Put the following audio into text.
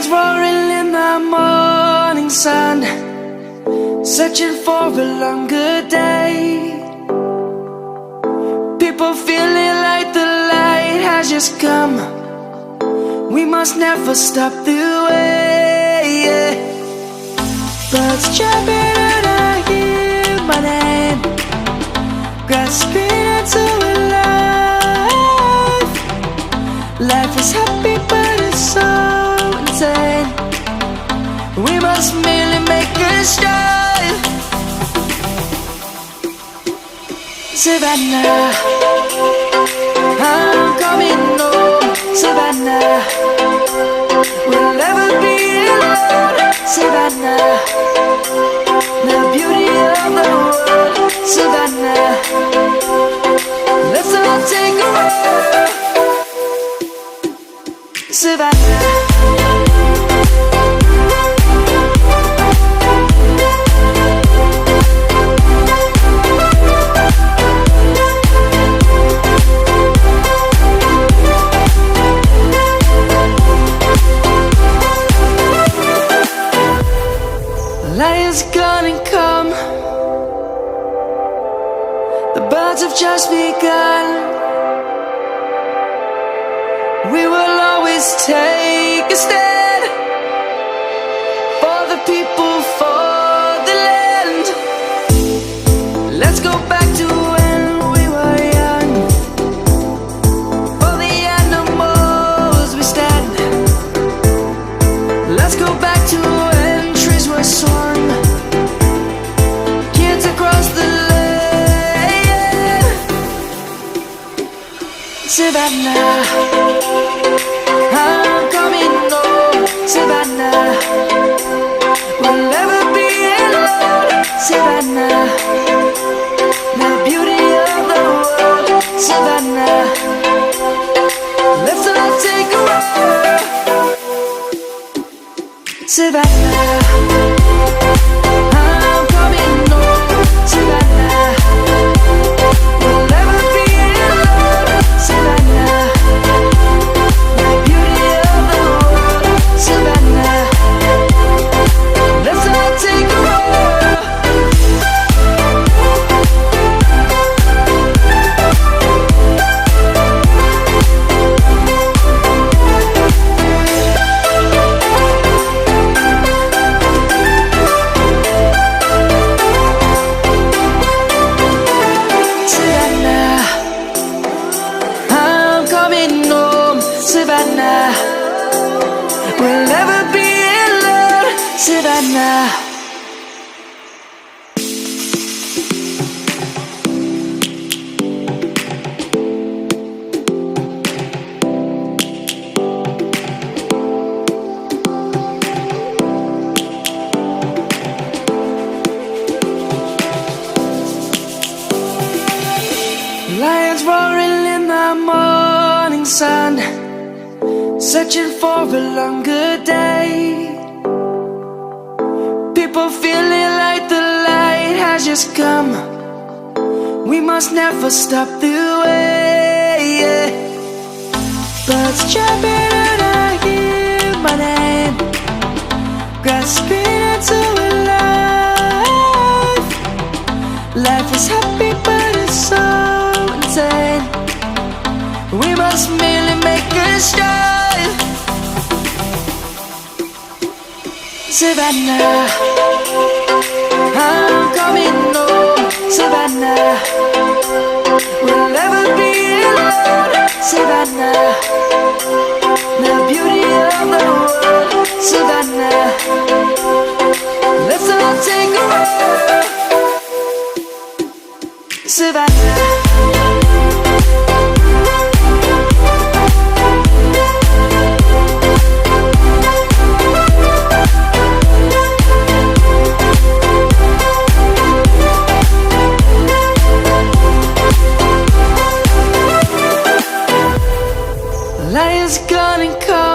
Lions roaring in the morning sun, searching for a longer day. People feeling like the light has just come. We must never stop the way. Birds chirping and I hear my name, grasping into a life. Life is happy but it's so insane. We must merely make a start. Savannah, I'm coming home. Savannah, we'll never be alone. Savannah, the beauty of the world. Savannah, let's all take a walk. Savannah, lion's gonna come. The birds have just begun. We will always take a stand for the people, for the land. Let's go back to when we were young. For the animals we stand. Let's go back to when trees were swung, kids across the land. Savannah, I'm coming home. Savannah, we'll never be alone. Savannah, the beauty of the world. Savannah, let's all take a walk. Savannah, I'm coming home. Savannah, we'll never be alone. Savannah, the beauty of the world. Savannah, let's all take a walk. Savannah, we'll never be alone. Savannah. Lions roaring in the morning sun, searching for a longer day. People feeling like the light has just come. We must never stop the way. Birds chirping and I hear my name, grasping into a life. Life is happy but it's so insane. We must merely make a start. Savannah, I'm coming home. Savannah, we'll never be alone. Savannah, the beauty of the world. Savannah, let's all take a walk. Savannah, lion's gonna come.